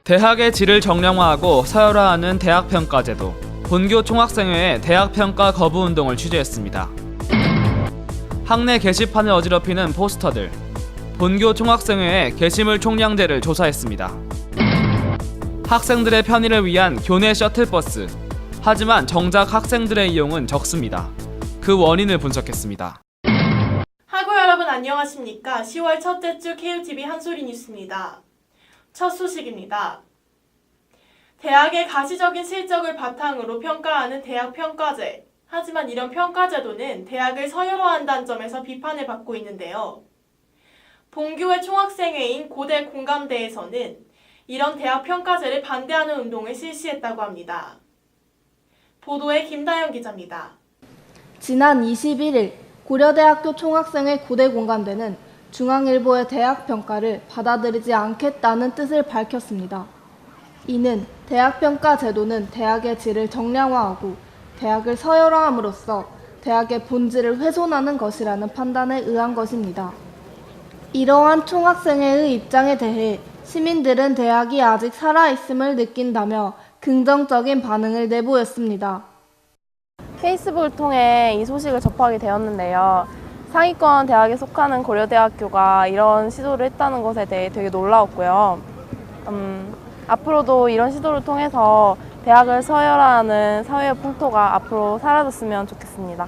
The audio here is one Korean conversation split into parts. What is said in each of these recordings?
대학의 질을 정량화하고 서열화하는 대학평가제도, 본교 총학생회의 대학평가 거부운동을 취재했습니다. 학내 게시판을 어지럽히는 포스터들, 본교 총학생회의 게시물 총량제를 조사했습니다. 학생들의 편의를 위한 교내 셔틀버스, 하지만 정작 학생들의 이용은 적습니다. 그 원인을 분석했습니다. 학우 여러분 안녕하십니까? 10월 첫째 주 KUTV 한소리 뉴스입니다. 첫 소식입니다. 대학의 가시적인 실적을 바탕으로 평가하는 대학평가제. 하지만 이런 평가제도는 대학을 서열화한다는 점에서 비판을 받고 있는데요. 본교의 총학생회인 고대 공감대에서는 이런 대학평가제를 반대하는 운동을 실시했다고 합니다. 보도에 김다영 기자입니다. 지난 21일 고려대학교 총학생회 고대 공감대는 중앙일보의 대학평가를 받아들이지 않겠다는 뜻을 밝혔습니다. 이는 대학평가 제도는 대학의 질을 정량화하고 대학을 서열화함으로써 대학의 본질을 훼손하는 것이라는 판단에 의한 것입니다. 이러한 총학생회의 입장에 대해 시민들은 대학이 아직 살아있음을 느낀다며 긍정적인 반응을 내보였습니다. 페이스북을 통해 이 소식을 접하게 되었는데요. 상위권 대학에 속하는 고려대학교가 이런 시도를 했다는 것에 대해 되게 놀라웠고요. 앞으로도 이런 시도를 통해서 대학을 서열화하는 사회의 풍토가 앞으로 사라졌으면 좋겠습니다.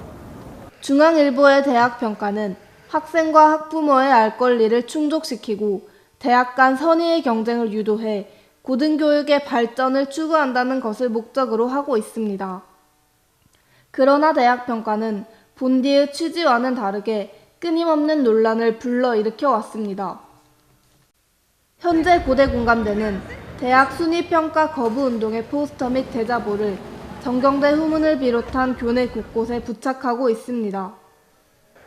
중앙일보의 대학평가는 학생과 학부모의 알 권리를 충족시키고 대학 간 선의의 경쟁을 유도해 고등교육의 발전을 추구한다는 것을 목적으로 하고 있습니다. 그러나 대학평가는 본디의 취지와는 다르게 끊임없는 논란을 불러일으켜 왔습니다. 현재 고대 공감대는 대학 순위평가 거부운동의 포스터 및 대자보를 전경대 후문을 비롯한 교내 곳곳에 부착하고 있습니다.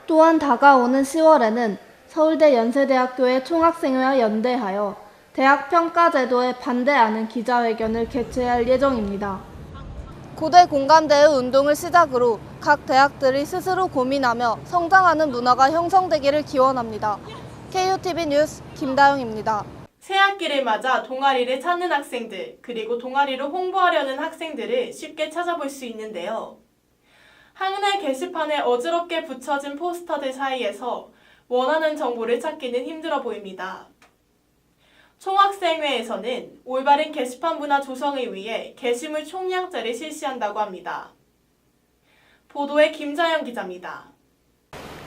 또한 다가오는 10월에는 서울대 연세대학교의 총학생회와 연대하여 대학평가제도에 반대하는 기자회견을 개최할 예정입니다. 고대 공감대의 운동을 시작으로 각 대학들이 스스로 고민하며 성장하는 문화가 형성되기를 기원합니다. KUTV 뉴스 김다영입니다. 새학기를 맞아 동아리를 찾는 학생들, 그리고 동아리로 홍보하려는 학생들을 쉽게 찾아볼 수 있는데요. 학내 게시판에 어지럽게 붙여진 포스터들 사이에서 원하는 정보를 찾기는 힘들어 보입니다. 총학생회에서는 올바른 게시판 문화 조성을 위해 게시물 총량제를 실시한다고 합니다. 보도에 김자영 기자입니다.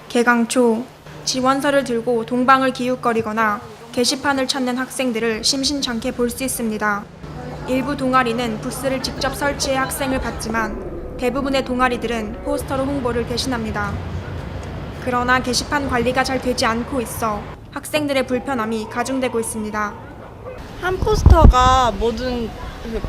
개강 초 지원서를 들고 동방을 기웃거리거나 게시판을 찾는 학생들을 심심찮게 볼 수 있습니다. 일부 동아리는 부스를 직접 설치해 학생을 받지만 대부분의 동아리들은 포스터로 홍보를 대신합니다. 그러나 게시판 관리가 잘 되지 않고 있어 학생들의 불편함이 가중되고 있습니다. 한 포스터가 모든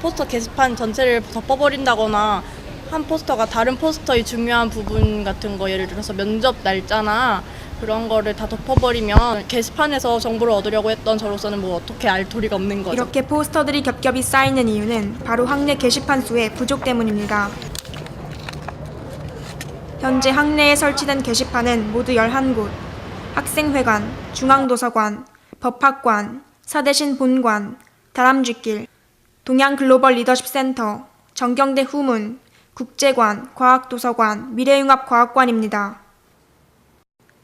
포스터 게시판 전체를 덮어버린다거나 한 포스터가 다른 포스터의 중요한 부분 같은 거, 예를 들어서 면접 날짜나 그런 거를 다 덮어버리면 게시판에서 정보를 얻으려고 했던 저로서는 뭐 어떻게 알 도리가 없는 거죠. 이렇게 포스터들이 겹겹이 쌓이는 이유는 바로 학내 게시판 수의 부족 때문입니다. 현재 학내에 설치된 게시판은 모두 11곳, 학생회관, 중앙도서관, 법학관, 사대신 본관, 다람쥐길, 동양글로벌 리더십 센터, 전경대 후문, 국제관, 과학도서관, 미래융합과학관입니다.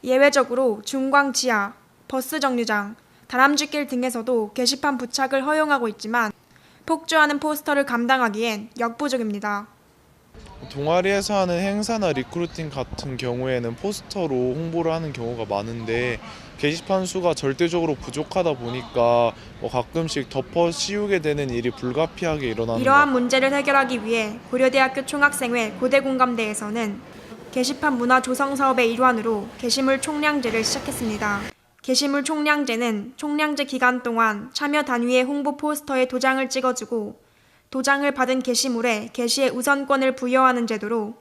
예외적으로 중광 지하, 버스 정류장, 다람쥐길 등에서도 게시판 부착을 허용하고 있지만 폭주하는 포스터를 감당하기엔 역부족입니다. 동아리에서 하는 행사나 리크루팅 같은 경우에는 포스터로 홍보를 하는 경우가 많은데 게시판 수가 절대적으로 부족하다 보니까 가끔씩 덮어 씌우게 되는 일이 불가피하게 일어나는 이러한 문제를 해결하기 위해 고려대학교 총학생회 고대공감대에서는 게시판 문화 조성 사업의 일환으로 게시물 총량제를 시작했습니다. 게시물 총량제는 총량제 기간 동안 참여 단위의 홍보 포스터에 도장을 찍어주고 도장을 받은 게시물에 게시의 우선권을 부여하는 제도로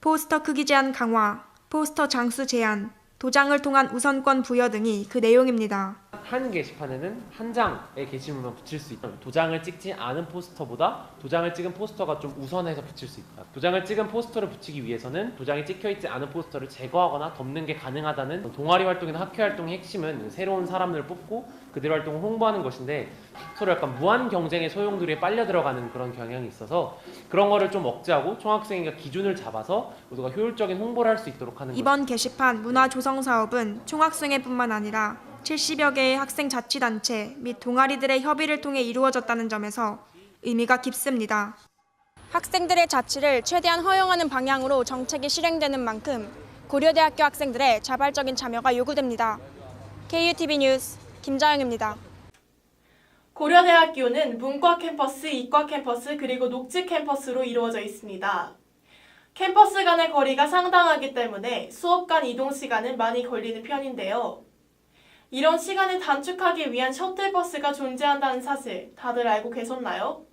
포스터 크기 제한 강화, 포스터 장수 제한, 도장을 통한 우선권 부여 등이 그 내용입니다. 한 게시판에는 한 장의 게시물만 붙일 수 있다. 도장을 찍지 않은 포스터보다 도장을 찍은 포스터가 좀 우선해서 붙일 수 있다. 도장을 찍은 포스터를 붙이기 위해서는 도장이 찍혀있지 않은 포스터를 제거하거나 덮는 게 가능하다는 동아리 활동이나 학회 활동의 핵심은 새로운 사람들을 뽑고 그들의 활동을 홍보하는 것인데 서로 약간 무한 경쟁의 소용돌이에 빨려 들어가는 그런 경향이 있어서 그런 거를 좀 억제하고 총학생회가 기준을 잡아서 모두가 효율적인 홍보를 할 수 있도록 하는 이번 게시판 문화 조성 사업은 총학생회뿐만 아니라 70여 개의 학생 자치단체 및 동아리들의 협의를 통해 이루어졌다는 점에서 의미가 깊습니다. 학생들의 자치를 최대한 허용하는 방향으로 정책이 실행되는 만큼 고려대학교 학생들의 자발적인 참여가 요구됩니다. KUTV 뉴스 김자영입니다. 고려대학교는 문과 캠퍼스, 이과 캠퍼스, 그리고 녹지 캠퍼스로 이루어져 있습니다. 캠퍼스 간의 거리가 상당하기 때문에 수업 간 이동 시간은 많이 걸리는 편인데요. 이런 시간을 단축하기 위한 셔틀버스가 존재한다는 사실 다들 알고 계셨나요?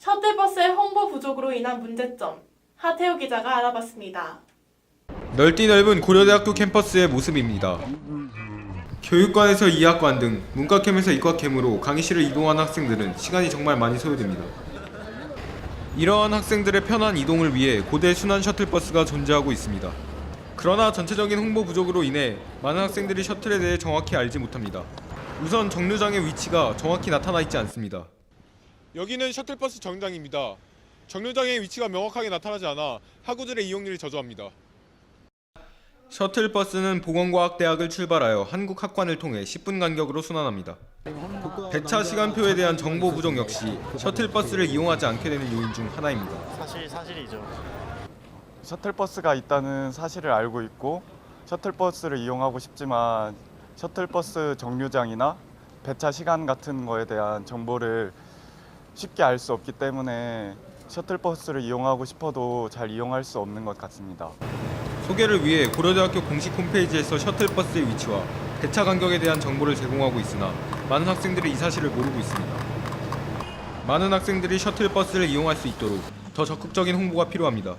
셔틀버스의 홍보 부족으로 인한 문제점, 하태우 기자가 알아봤습니다. 넓디 넓은 고려대학교 캠퍼스의 모습입니다. 교육관에서 이학관 등 문과캠에서 이과캠으로 강의실을 이동하는 학생들은 시간이 정말 많이 소요됩니다. 이러한 학생들의 편한 이동을 위해 고대 순환 셔틀버스가 존재하고 있습니다. 그러나 전체적인 홍보 부족으로 인해 많은 학생들이 셔틀에 대해 정확히 알지 못합니다. 우선 정류장의 위치가 정확히 나타나 있지 않습니다. 여기는 셔틀버스 정류장입니다. 정류장의 위치가 명확하게 나타나지 않아 학우들의 이용률이 저조합니다. 셔틀버스는 보건과학대학을 출발하여 한국학관을 통해 10분 간격으로 순환합니다. 배차 시간표에 대한 정보 부족 역시 셔틀버스를 이용하지 않게 되는 요인 중 하나입니다. 사실이죠. 셔틀버스가 있다는 사실을 알고 있고 셔틀버스를 이용하고 싶지만 셔틀버스 정류장이나 배차 시간 같은 거에 대한 정보를 쉽게 알 수 없기 때문에 셔틀버스를 이용하고 싶어도 잘 이용할 수 없는 것 같습니다. 소개를 위해 고려대학교 공식 홈페이지에서 셔틀버스의 위치와 배차 간격에 대한 정보를 제공하고 있으나 많은 학생들이 이 사실을 모르고 있습니다. 많은 학생들이 셔틀버스를 이용할 수 있도록 더 적극적인 홍보가 필요합니다.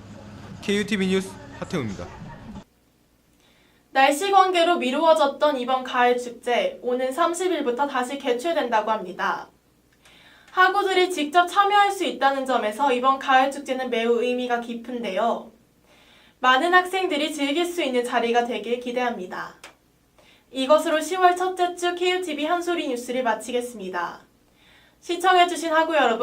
KUTV 뉴스 하태우입니다. 날씨 관계로 미루어졌던 이번 가을 축제, 오는 30일부터 다시 개최된다고 합니다. 학우들이 직접 참여할 수 있다는 점에서 이번 가을 축제는 매우 의미가 깊은데요. 많은 학생들이 즐길 수 있는 자리가 되길 기대합니다. 이것으로 10월 첫째 주 KUTV 한소리 뉴스를 마치겠습니다. 시청해주신 학우 여러분